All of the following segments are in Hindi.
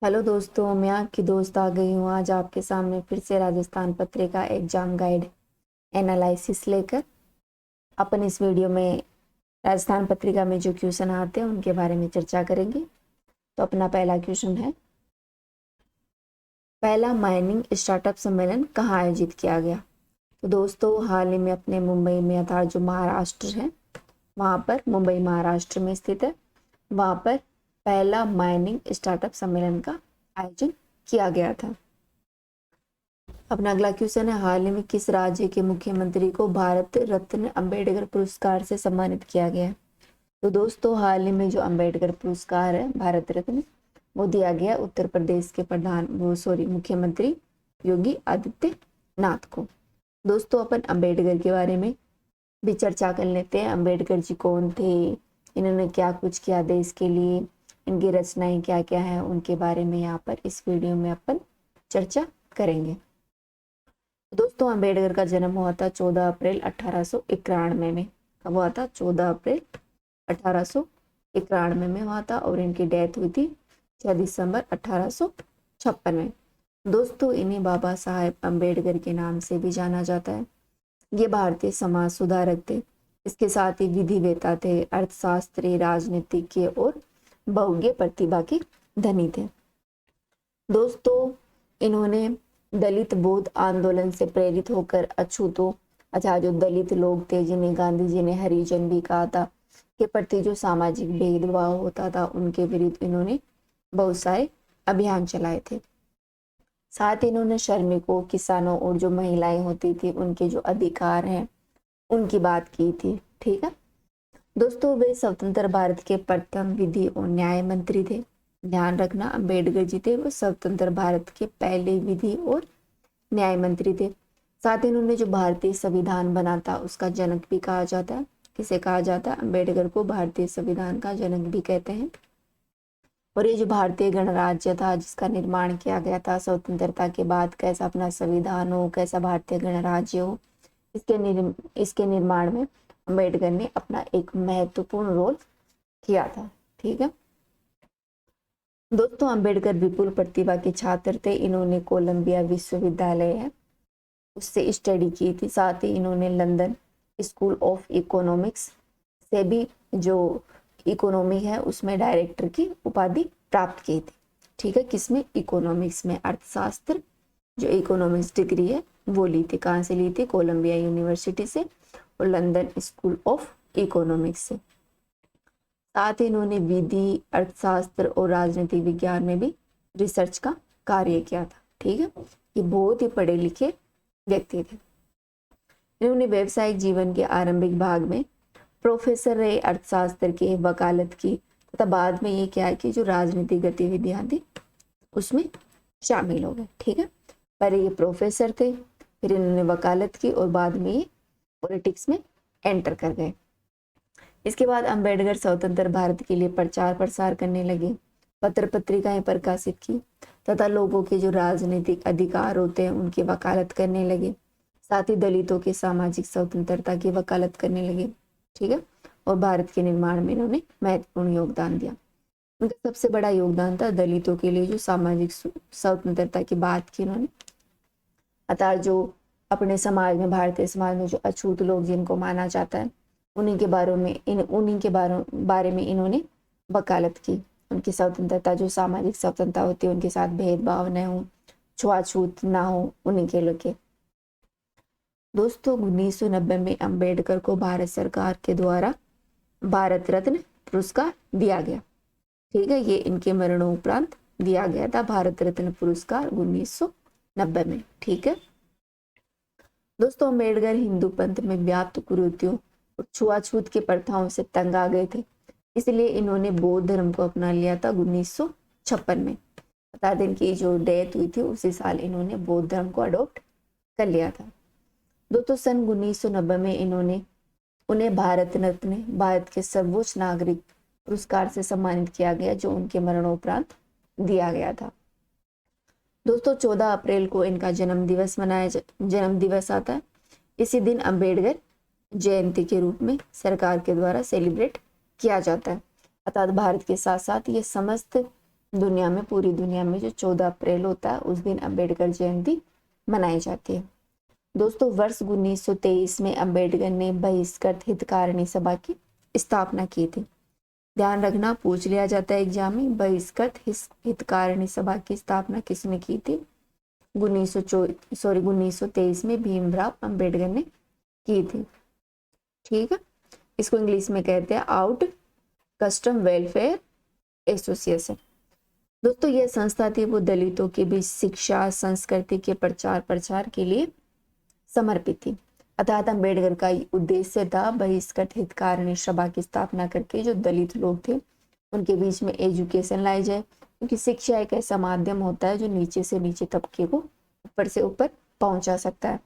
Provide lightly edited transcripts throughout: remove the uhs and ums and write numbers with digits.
हेलो दोस्तों, मैं आपकी दोस्त आ गई हूँ आज आपके सामने फिर से Rajasthan Patrika exam guide analysis लेकर। अपन इस वीडियो में राजस्थान पत्रिका में जो क्वेश्चन आते हैं उनके बारे में चर्चा करेंगे। तो अपना पहला क्वेश्चन है, पहला माइनिंग स्टार्टअप सम्मेलन कहाँ आयोजित किया गया। तो दोस्तों, हाल ही में अपने मुंबई में अर्थात जो महाराष्ट्र है वहाँ पर, मुंबई महाराष्ट्र में स्थित है, वहाँ पर पहला माइनिंग स्टार्टअप सम्मेलन का आयोजन किया गया था। अपना अगला क्वेश्चन है, हाल ही में किस राज्य के मुख्यमंत्री को भारत रत्न अंबेडकर पुरस्कार से सम्मानित किया गया। तो दोस्तों, हाल ही में जो अंबेडकर पुरस्कार है भारत रत्न वो दिया गया उत्तर प्रदेश के मुख्यमंत्री योगी आदित्यनाथ को। दोस्तों, अपन अंबेडकर के बारे में भी चर्चा कर लेते हैं। अंबेडकर जी कौन थे, इन्होंने क्या कुछ किया देश के लिए, इनकी रचनाएं क्या क्या है, उनके बारे में यहाँ पर इस वीडियो में अपन चर्चा करेंगे। दोस्तों, अंबेडकर का जन्म हुआ था 14 अप्रैल 1891 में। कब हुआ था? 14 अप्रैल 1891 में हुआ था। और इनकी डेथ हुई थी 6 दिसंबर 1856 में। दोस्तों, इन्हें बाबा साहेब अंबेडकर के नाम से भी जाना जाता है। ये भारतीय समाज सुधारक थे, इसके साथ ही विधिवेता थे, अर्थशास्त्री, राजनीतिज्ञ और बहुज्ञ प्रतिभा के धनी थे। दोस्तों, इन्होंने दलित बौद्ध आंदोलन से प्रेरित होकर अछूतों अच्छा जो दलित लोग थे, जिन्हें गांधी जी ने हरिजन भी कहा था, के प्रति जो सामाजिक भेदभाव होता था उनके विरुद्ध इन्होंने बहुत सारे अभियान चलाए थे। साथ ही इन्होंने श्रमिकों, किसानों और जो महिलाएं होती थी उनके जो अधिकार हैं उनकी बात की थी। ठीक है दोस्तों, वे स्वतंत्र भारत के प्रथम विधि और न्याय मंत्री थे। ध्यान रखना, अंबेडकर जी थे वो स्वतंत्र भारत के पहले विधि और न्याय मंत्री थे। साथ ही इन्होंने जो भारतीय संविधान बना था उसका जनक भी कहा जाता है। किसे कहा जाता है? अंबेडकर को भारतीय संविधान का जनक भी कहते हैं। और ये जो भारतीय गणराज्य था जिसका निर्माण किया गया था स्वतंत्रता के बाद, कैसा अपना संविधान हो, कैसा भारतीय गणराज्य हो, इसके निर्माण में अंबेडकर ने अपना एक महत्वपूर्ण रोल किया था। ठीक है दोस्तों, अंबेडकर विपुल प्रतिभा के छात्र थे। इन्होंने कोलंबिया विश्वविद्यालय है उससे स्टडी की थी। साथ ही इन्होंने लंदन स्कूल ऑफ इकोनॉमिक्स से भी जो इकोनॉमी है उसमें डायरेक्टर की उपाधि प्राप्त की थी। ठीक है, किसमें? इकोनॉमिक्स में, अर्थशास्त्र जो इकोनॉमिक्स डिग्री है वो ली थी। कहाँ से ली थी? कोलंबिया यूनिवर्सिटी से और लंदन स्कूल ऑफ इकोनॉमिक्स से। साथ ही इन्होंने विधि, अर्थशास्त्र और राजनीतिक विज्ञान में भी रिसर्च का कार्य किया था। ठीक है, ये बहुत ही पढ़े लिखे व्यक्ति थे। इन्होंने व्यवसायिक जीवन के आरंभिक भाग में प्रोफेसर रहे, अर्थशास्त्र की वकालत की तथा बाद में ये क्या है कि जो राजनीतिक गतिविधियां थी उसमें शामिल हो गए। ठीक है, पहले ये प्रोफेसर थे, फिर इन्होंने वकालत की और बाद में ये पॉलिटिक्स में एंटर कर गए। इसके बाद अंबेडकर स्वतंत्र भारत के लिए प्रचार प्रसार करने लगे, पत्र पत्रिकाएं प्रकाशित की तथा लोगों के जो राजनीतिक अधिकार होते हैं उनकी वकालत करने लगे। साथ ही दलितों के सामाजिक स्वतंत्रता की वकालत करने लगे। ठीक है, और भारत के निर्माण में इन्होंने महत्वपूर्ण योगदान दिया। उनका सबसे बड़ा योगदान था दलितों के लिए जो सामाजिक स्वतंत्रता की बात की इन्होंने। अतः जो अपने समाज में, भारतीय समाज में जो अछूत लोग जिनको माना जाता है उन्हीं के बारे में इन्होंने वकालत की। उनकी स्वतंत्रता, जो सामाजिक स्वतंत्रता होती है, उनके साथ भेदभाव न हो, छुआछूत ना हो, उन्हीं के लिए। दोस्तों, 1990 में अंबेडकर को भारत सरकार के द्वारा भारत रत्न पुरस्कार दिया गया। ठीक है, ये इनके मरणोपरांत दिया गया था भारत रत्न पुरस्कार 1990 में। ठीक है दोस्तों, अम्बेडकर हिंदू पंथ में व्याप्त कुरीतियों और छुआछूत की प्रथाओं से तंग आ गए थे, इसलिए इन्होंने बौद्ध धर्म को अपना लिया था 1956 में। बता दें कि जो डेथ हुई थी उसी साल इन्होंने बौद्ध धर्म को अडॉप्ट कर लिया था। दोस्तों, सन 1990 में उन्हें भारत रत्न, भारत के सर्वोच्च नागरिक पुरस्कार से सम्मानित किया गया, जो उनके मरणोपरांत दिया गया था। दोस्तों, 14 अप्रैल को इनका जन्म दिवस आता है। इसी दिन अंबेडकर जयंती के रूप में सरकार के द्वारा सेलिब्रेट किया जाता है। अर्थात भारत के साथ साथ ये समस्त दुनिया में, पूरी दुनिया में जो 14 अप्रैल होता है उस दिन अम्बेडकर जयंती मनाई जाती है। दोस्तों वर्ष 1923 में अम्बेडकर ने बहिष्कृत हितकारिणी सभा की स्थापना की थी। ध्यान रखना, पूछ लिया जाता है एग्जाम में, बहिष्कृत हितकारिणी सभा की स्थापना किसने की थी? 1923 में भीमराव अम्बेडकर ने की थी। ठीक है, इसको इंग्लिश में कहते हैं आउट कस्टम वेलफेयर एसोसिएशन। दोस्तों यह संस्था थी वो दलितों के बीच शिक्षा संस्कृति के प्रचार के लिए समर्पित थी। अर्थात अम्बेडकर का उद्देश्य था बहिष्कृत हितकारिणी सभा की स्थापना करके जो दलित लोग थे उनके बीच में एजुकेशन लाई जाए, क्योंकि शिक्षा एक ऐसा माध्यम होता है जो नीचे से नीचे तबके को ऊपर से ऊपर पहुंचा सकता है।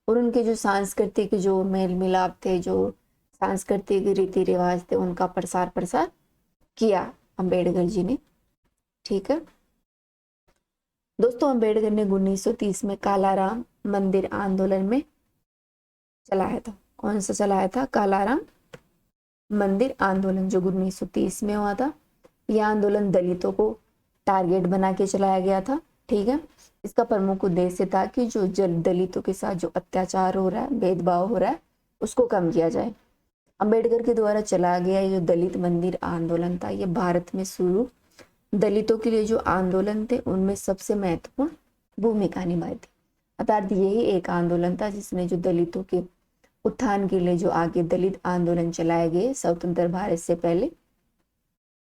और उनके जो सांस्कृतिक जो मेल मिलाप थे, जो सांस्कृतिक रीति रिवाज थे, उनका प्रसार किया अम्बेडकर जी ने। ठीक है दोस्तों, अम्बेडकर ने 1930 में कालाराम मंदिर आंदोलन में चलाया था। कौन सा चलाया था? कालाराम मंदिर आंदोलन, जो 1930 में हुआ था। यह आंदोलन दलितों को टारगेट बना के चलाया गया था। ठीक है, इसका प्रमुख उद्देश्य था कि जो दलितों के साथ जो अत्याचार हो रहा है, भेदभाव हो रहा है, उसको कम किया जाए। अम्बेडकर के द्वारा चलाया गया ये जो दलित मंदिर आंदोलन था, ये भारत में शुरू दलितों के लिए जो आंदोलन थे उनमें सबसे महत्वपूर्ण भूमिका निभाई थी। अर्थात यही एक आंदोलन था जिसने जो दलितों के उत्थान के लिए जो आगे दलित आंदोलन चलाए गए स्वतंत्र भारत से पहले,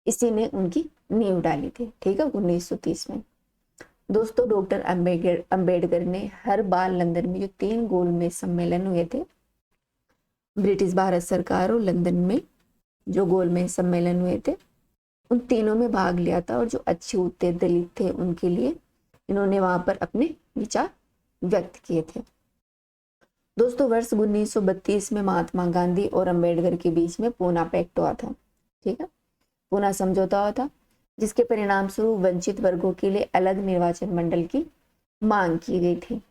इसी ने उनकी नींव डाली थी। ठीक है, 1930 में। दोस्तों डॉक्टर अम्बेडकर ने हर बार लंदन में जो 3 गोलमेज सम्मेलन हुए थे, ब्रिटिश भारत सरकार और लंदन में जो गोलमेज सम्मेलन हुए थे, उन तीनों में भाग लिया था। और जो अच्छे उत्तर दलित थे उनके लिए इन्होंने वहां पर अपने विचार व्यक्त किए थे। दोस्तों वर्ष 1932 में महात्मा गांधी और अम्बेडकर के बीच में पूना पैक्ट हुआ था। ठीक है, पूना समझौता हुआ था, जिसके परिणाम स्वरूप वंचित वर्गों के लिए अलग निर्वाचन मंडल की मांग की गई थी।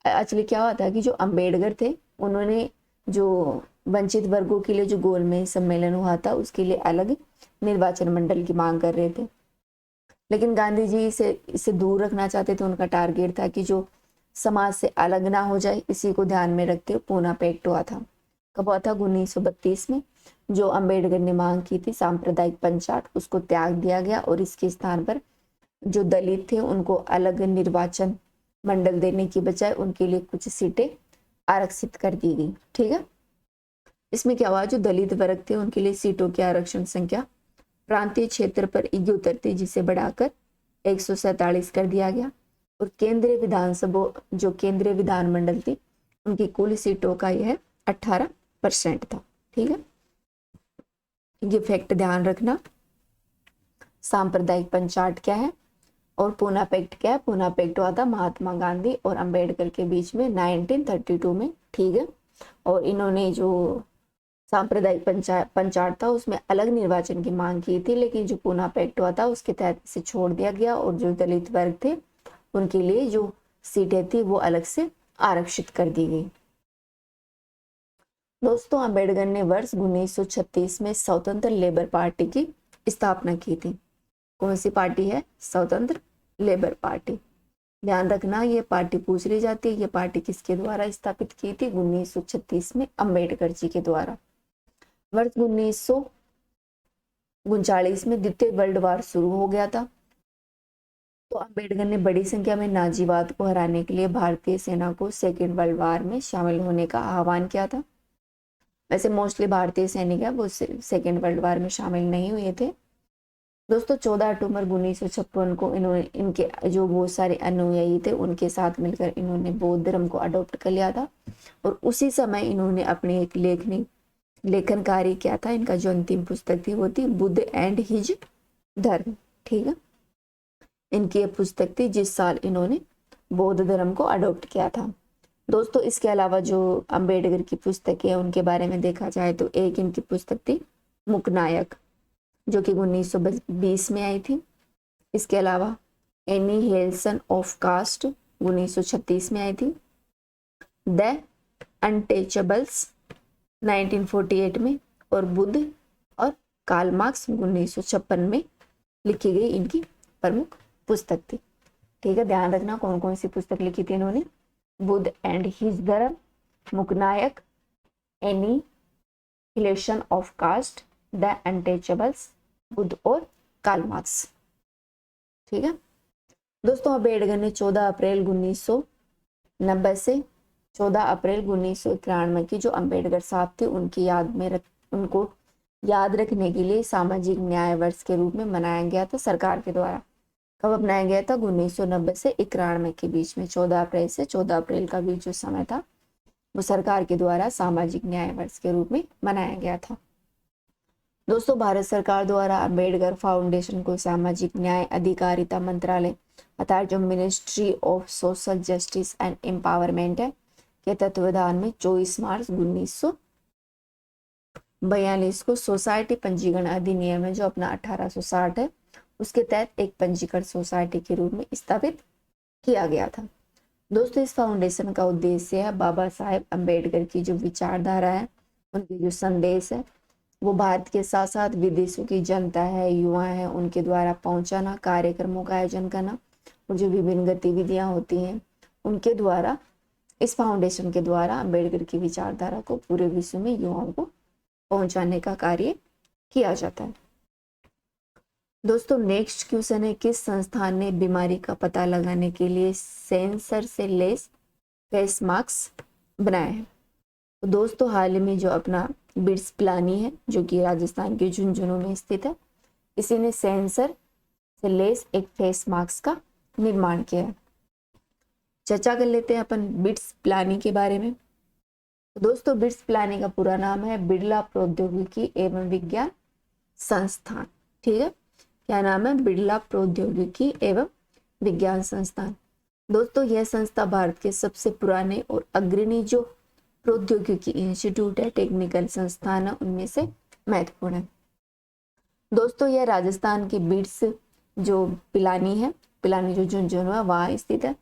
एक्चुअली क्या हुआ था कि जो अम्बेडकर थे उन्होंने जो वंचित वर्गों के लिए जो गोलमेज सम्मेलन हुआ था उसके लिए अलग निर्वाचन मंडल की मांग कर रहे थे, लेकिन गांधी जी इसे दूर रखना चाहते थे। उनका टारगेट था कि जो समाज से अलग ना हो जाए, इसी को ध्यान में रखते हुए पूना पैक्ट हुआ था। कब हुआ था? 1932 में। जो अम्बेडकर ने मांग की थी सांप्रदायिक पंचायत, उसको त्याग दिया गया और इसके स्थान पर जो दलित थे उनको अलग निर्वाचन मंडल देने की बजाय उनके लिए कुछ सीटें आरक्षित कर दी गई। ठीक है, इसमें क्या हुआ, जो दलित वर्ग थे उनके लिए सीटों की आरक्षण संख्या प्रांतीय क्षेत्र पर 71 जिसे बढ़ाकर 147 कर दिया गया। और केंद्रीय विधानमंडल थी उनकी कुल सीटों का यह 18% था। ठीक है, ये फैक्ट ध्यान रखना। सांप्रदायिक पंचायत क्या है और पूना पैक्ट क्या है? पूना पैक्ट हुआ था महात्मा गांधी और अंबेडकर के बीच में 1932 में। ठीक है, और इन्होंने जो सांप्रदायिक पंचायत था उसमें अलग निर्वाचन की मांग की थी, लेकिन जो पूना पैक्ट हुआ था उसके तहत इसे छोड़ दिया गया और जो दलित वर्ग थे उनके लिए जो सीटें थी वो अलग से आरक्षित कर दी गई। दोस्तों अंबेडकर ने वर्ष 1936 में स्वतंत्र लेबर पार्टी की स्थापना की थी। कौन सी पार्टी है? स्वतंत्र लेबर पार्टी। ध्यान रखना, ये पार्टी पूछ ली जाती है। ये पार्टी किसके द्वारा स्थापित की थी? 1936 में अंबेडकर जी के द्वारा। वर्ष 1939 में द्वितीय वर्ल्ड वार शुरू हो गया था, तो अंबेडकर ने बड़ी संख्या में नाजीवाद को हराने के लिए भारतीय सेना को सेकेंड वर्ल्ड वार में शामिल होने का आह्वान किया था। वैसे मोस्टली भारतीय सैनिक है वो सेकेंड वर्ल्ड वार में शामिल नहीं हुए थे। दोस्तों 14 अक्टूबर 1956 को इन्होंने इनके जो बहुत सारे अनुयायी थे उनके साथ मिलकर इन्होंने बौद्ध धर्म को अडॉप्ट कर लिया था। और उसी समय इन्होंने अपनी एक लेखन कार्य किया था। इनका जो अंतिम पुस्तक थी वो थी बुद्ध एंड हिज धर्म। ठीक है, इनकी ये पुस्तक थी जिस साल इन्होंने बौद्ध धर्म को अडॉप्ट किया था। दोस्तों इसके अलावा जो अंबेडकर की पुस्तकें है उनके बारे में देखा जाए तो एक इनकी पुस्तक थी मुकनायक, जो कि 1920 में आई थी। इसके अलावा एनिहिलेशन ऑफ कास्ट 1936 में आई थी। द अनटचेबल्स 1948 में, और बुद्ध और कार्ल मार्क्स 1956 में लिखी गई इनकी प्रमुख पुस्तक थी। ठीक है, ध्यान रखना कौन कौन सी पुस्तक लिखी थी इन्होंने। Buddha and his Dharma, Mooknayak, annihilation of caste, the untouchables, Buddha और कार्ल मार्क्स। ठीक है दोस्तों, अम्बेडकर ने 14 अप्रैल 1990 से 14 अप्रैल 1991 की जो अम्बेडकर साहब थे उनकी याद में उनको याद रखने के लिए सामाजिक न्याय वर्ष के रूप में मनाया गया था सरकार के द्वारा। कब अपनाया गया था? 1990 से 91 के बीच में, 14 अप्रैल से 14 अप्रैल का बीच जो समय था वो सरकार के द्वारा सामाजिक न्याय वर्ष के रूप में मनाया गया था। दोस्तों, भारत सरकार द्वारा अम्बेडकर फाउंडेशन को सामाजिक न्याय अधिकारिता मंत्रालय अर्थात जो ministry of social justice and empowerment है के तत्वाधान में 24 मार्च 1942 को सोसाइटी पंजीकरण अधिनियम है जो अपना 1860 है उसके तहत एक पंजीकृत सोसाइटी के रूप में स्थापित किया गया था। दोस्तों, इस फाउंडेशन का उद्देश्य है बाबा साहेब अम्बेडकर की जो विचारधारा है, उनके जो संदेश है वो भारत के साथ साथ विदेशों की जनता है, युवा है, उनके द्वारा पहुंचाना, कार्यक्रमों का आयोजन करना और जो विभिन्न गतिविधियां होती हैं उनके द्वारा, इस फाउंडेशन के द्वारा अम्बेडकर की विचारधारा को पूरे विश्व में युवाओं को पहुंचाने का कार्य किया जाता है। दोस्तों, नेक्स्ट क्वेश्चन है, किस संस्थान ने बीमारी का पता लगाने के लिए सेंसर से लेस फेस मास्क बनाए हैं? तो दोस्तों, हाल ही में जो अपना बिट्स पिलानी है जो कि राजस्थान के झुंझुनू में स्थित है, इसी ने सेंसर से लेस एक फेस मास्क का निर्माण किया है। चर्चा कर लेते हैं अपन बिट्स पिलानी के बारे में। तो दोस्तों, बिट्स पिलानी का पूरा नाम है बिड़ला प्रौद्योगिकी एवं विज्ञान संस्थान। ठीक है, क्या नाम है? बिड़ला प्रौद्योगिकी एवं विज्ञान संस्थान। दोस्तों, यह संस्था भारत के सबसे पुराने और अग्रणी जो प्रौद्योगिकी इंस्टीट्यूट है, टेक्निकल संस्थान है, उनमें से महत्वपूर्ण है। दोस्तों, यह राजस्थान की बिट्स जो पिलानी है, पिलानी जो झुंझुनू है वहाँ स्थित है।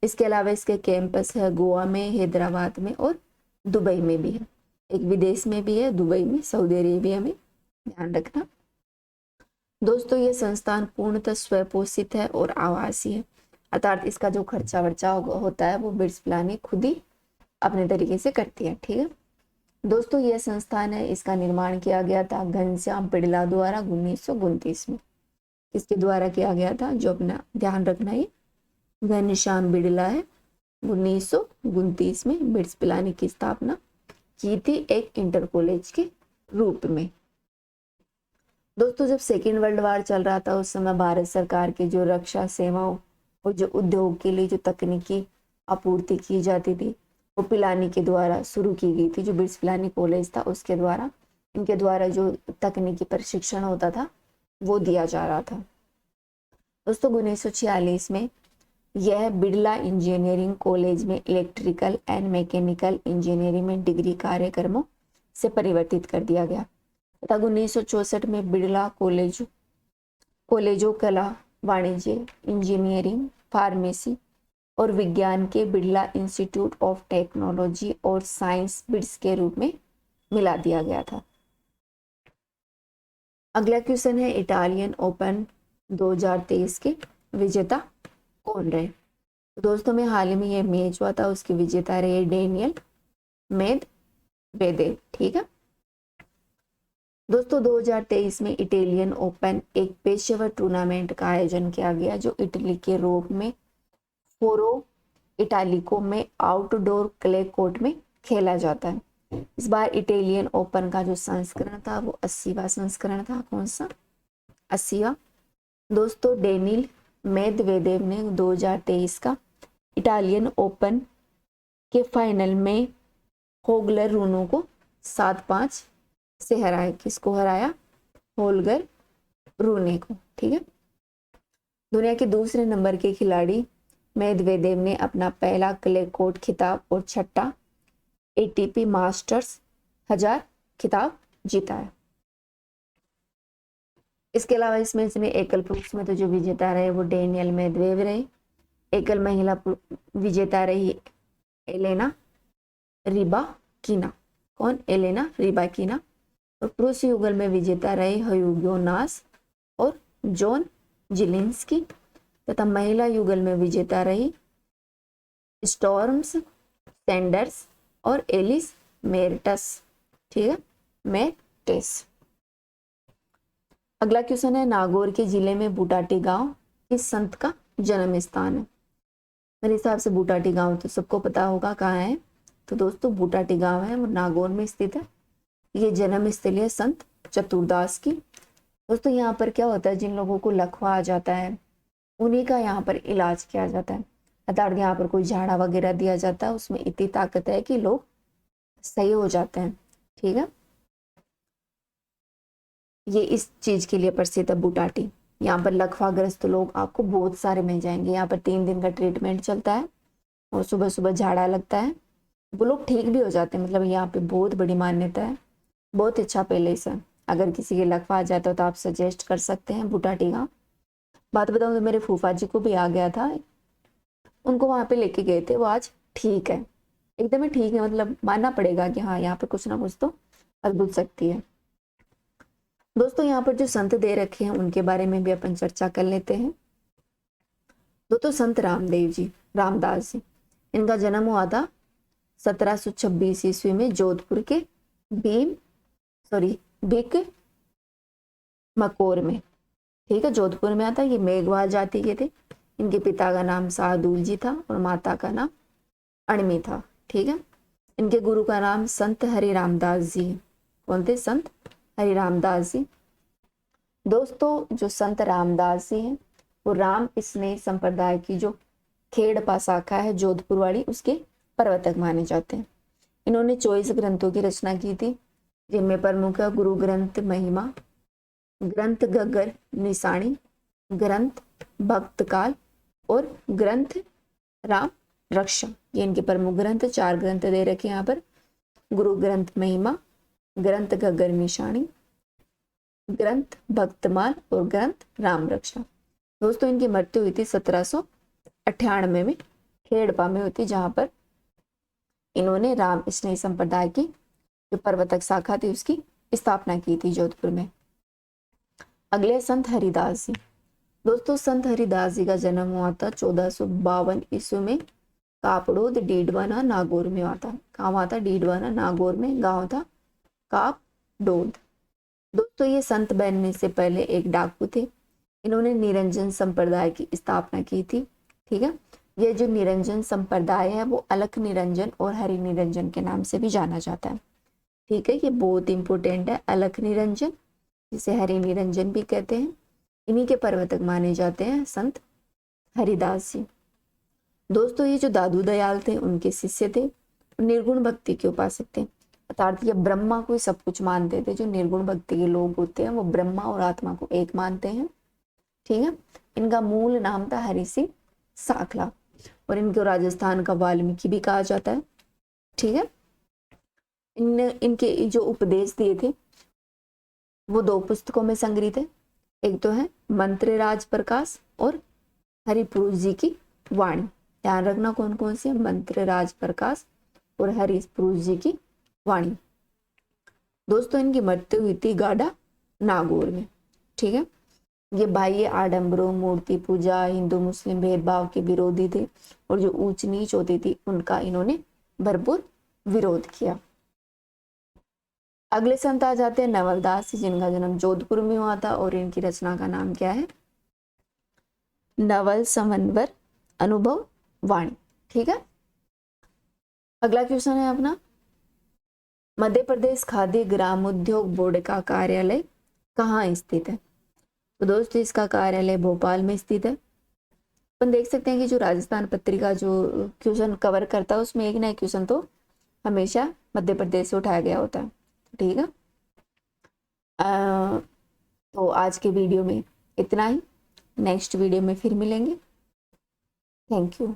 इसके अलावा इसके कैंपस है गोवा में, हैदराबाद में और दुबई में भी है। एक विदेश में भी है, दुबई में, सऊदी अरेबिया में, ध्यान रखना। दोस्तों, ये संस्थान पूर्णतः स्वपोषित है और आवासीय है, अर्थात इसका जो खर्चा वर्चा होता है वो बिट्स पिलानी खुद ही अपने तरीके से करती है। ठीक है दोस्तों, यह संस्थान है, इसका निर्माण किया गया था घनश्याम बिड़ला द्वारा 1929 में। किसके द्वारा किया गया था? जो अपना ध्यान रखना, ये घनश्याम बिड़ला है, 1929 में बिट्स पिलानी की स्थापना की थी एक इंटर कॉलेज के रूप में। दोस्तों, जब सेकेंड वर्ल्ड वार चल रहा था उस समय भारत सरकार के जो रक्षा सेवाओं और जो उद्योग के लिए जो तकनीकी आपूर्ति की जाती थी वो पिलानी के द्वारा शुरू की गई थी। जो बिट्स पिलानी कॉलेज था उसके द्वारा, इनके द्वारा जो तकनीकी प्रशिक्षण होता था वो दिया जा रहा था। दोस्तों, 1946 में यह बिड़ला इंजीनियरिंग कॉलेज में इलेक्ट्रिकल एंड मैकेनिकल इंजीनियरिंग में डिग्री कार्यक्रमों से परिवर्तित कर दिया गया तथा 1964 में बिड़ला कॉलेजों कला, वाणिज्य, इंजीनियरिंग, फार्मेसी और विज्ञान के बिड़ला इंस्टीट्यूट ऑफ टेक्नोलॉजी और साइंस बिट्स के रूप में मिला दिया गया था। अगला क्वेश्चन है, इटालियन ओपन 2023 के विजेता कौन रहे? तो दोस्तों, में हाल ही में यह मैच हुआ था, उसके विजेता रहे डेनियल मेदवेदेव। ठीक है दोस्तों, 2023 में इटालियन ओपन एक पेशेवर टूर्नामेंट का आयोजन किया गया जो इटली के रोम में फोरो इटालिको में आउटडोर क्ले कोर्ट में खेला जाता है। इस बार इटालियन ओपन का जो संस्करण था वो 80वां संस्करण था। कौन सा? 80वां। दोस्तों, डेनियल मेदवेदेव ने 2023 का इटालियन ओपन के फाइनल में होगलर रूनो को 7-5 से हराया। किसको हराया? होलगर रूने को। ठीक है, दुनिया के दूसरे नंबर के खिलाड़ी मेदवेदेव ने अपना पहला क्ले कोर्ट खिताब और छठा एटीपी मास्टर्स 1000 खिताब जीता है। इसके अलावा इस मैच में एकल पुरुष में तो जो विजेता रहे वो डेनियल मेदवेदेव रहे। एकल महिला विजेता रही एलेना रिबाकिना। कौन? Elena Rybakina. और पुरुष युगल में विजेता रहे ह्यूगो नास और जॉन जिलिंस्की, तथा महिला युगल में विजेता रही स्टॉर्म्स सैंडर्स और एलिस मेर्टस। ठीक है, मेर्टेस। अगला क्वेश्चन है, नागौर के जिले में बुटाटी गांव किस संत का जन्म स्थान है? मेरे हिसाब से बुटाटी गांव तो सबको पता होगा कहाँ है। तो दोस्तों बुटाटी गांव है वो नागौर में स्थित है। ये जन्म स्थली है संत चतुरदास की। दोस्तों यहाँ पर क्या होता है, जिन लोगों को लकवा आ जाता है उन्हीं का यहाँ पर इलाज किया जाता है। अर्थात यहाँ पर कोई झाड़ा वगैरह दिया जाता है, उसमें इतनी ताकत है कि लोग सही हो जाते हैं। ठीक है, ये इस चीज के लिए प्रसिद्ध है बुटाटी। यहाँ पर लकवाग्रस्त लोग आपको बहुत सारे मिल जाएंगे। यहाँ पर 3 दिन का ट्रीटमेंट चलता है और सुबह सुबह झाड़ा लगता है, वो लोग ठीक भी हो जाते हैं। मतलब यहाँ पे बहुत बड़ी मान्यता है, बहुत अच्छा पैलेस है। अगर किसी के लकवा आ जाता है तो आप सजेस्ट कर सकते हैं बुटाटी गाँव। बात बताऊँ तो मेरे फूफा जी को भी आ गया था, उनको वहाँ पे लेके गए थे, वो आज ठीक है, एकदम ही ठीक है। मतलब मानना पड़ेगा कि हाँ यहाँ पे कुछ ना कुछ तो अद्भुत शक्ति है। दोस्तों यहाँ पर जो संत दे रखे हैं उनके बारे में भी अपन चर्चा कर लेते हैं। दोस्तों संत रामदेव जी, रामदास जी, इनका जन्म हुआ था 1726 ईस्वी में जोधपुर के बिक मकोर में। ठीक है, जोधपुर में आता। ये मेघवाल जाति के थे। इनके पिता का नाम शार्दुल जी था और माता का नाम अणमी था। ठीक है, इनके गुरु का नाम संत हरि रामदास जी। कौन थे? संत हरि रामदास जी। दोस्तों जो संत रामदास जी हैं वो राम स्नेह संप्रदाय की जो खेड़पा शाखा है जोधपुर वाली, उसके प्रवर्तक माने जाते हैं। इन्होंने 24 ग्रंथों की रचना की थी, जिनमें प्रमुख है गुरु ग्रंथ महिमा, ग्रंथ गगर निशाणी, ग्रंथ भक्तकाल और ग्रंथ राम रक्षा। ये इनके प्रमुख ग्रंथ। 4 ग्रंथ दे रखे यहाँ पर, गुरु ग्रंथ महिमा, ग्रंथ गगर निशाणी, ग्रंथ भक्तमाल और ग्रंथ राम रक्षा। दोस्तों इनकी मृत्यु हुई थी 1798 में खेड़पा में हुई थी, जहां पर इन्होंने राम स्नेह संप्रदाय की जो प्रवर्तक शाखा थी उसकी स्थापना की थी जोधपुर में। अगले संत हरिदास जी। दोस्तों संत हरिदास जी का जन्म हुआ था 1452 ईस्वी में कापड़ोद डीडवाना नागौर में हुआ था। कहाँ हुआ था? डीडवाना नागौर में गांव था कापडोद। दोस्तों ये संत बनने से पहले एक डाकू थे। इन्होंने निरंजन संप्रदाय की स्थापना की थी। ठीक है, ये जो निरंजन संप्रदाय है वो अलख निरंजन और हरि निरंजन के नाम से भी जाना जाता है। ठीक है, ये बहुत इंपॉर्टेंट है। अलख निरंजन, जिसे हरि निरंजन भी कहते हैं, इन्हीं के प्रवर्तक माने जाते हैं संत हरिदास जी। दोस्तों ये जो दादू दयाल थे उनके शिष्य थे, निर्गुण भक्ति के उपासक थे। अर्थात ये ब्रह्मा को ही सब कुछ मानते थे। जो निर्गुण भक्ति के लोग होते हैं वो ब्रह्मा और आत्मा को एक मानते हैं। ठीक है, इनका मूल नाम था हरि सिंह साखला और इनको राजस्थान का वाल्मीकि भी कहा जाता है। ठीक है, इनके जो उपदेश दिए थे वो 2 पुस्तकों में संग्रहित है। एक तो है मंत्र राज प्रकाश और हरिपुरुष जी की वाणी। ध्यान रखना कौन कौन सी है, मंत्र राज प्रकाश और हरिपुरुष जी की वाणी। दोस्तों इनकी मृत्यु हुई थी गाढ़ा नागौर में। ठीक है, ये बाह्य आडंबरों, मूर्ति पूजा, हिंदू मुस्लिम भेदभाव के विरोधी थे और जो ऊंच नीच होती थी उनका इन्होंने भरपूर विरोध किया। अगले संत आ जाते हैं नवलदास जी, जिनका जन्म जोधपुर में हुआ था और इनकी रचना का नाम क्या है? नवल समन्वर अनुभव वाणी। ठीक है, अगला क्वेश्चन है अपना, मध्य प्रदेश खाद्य ग्रामोद्योग बोर्ड का कार्यालय कहाँ स्थित है? तो दोस्तों इसका कार्यालय भोपाल में स्थित है। अपन देख सकते हैं कि जो राजस्थान पत्रिका जो क्वेश्चन कवर करता है उसमें एक ना एक क्वेश्चन तो हमेशा मध्य प्रदेश से उठाया गया होता है। ठीक है, तो आज के वीडियो में इतना ही। नेक्स्ट वीडियो में फिर मिलेंगे। Thank you.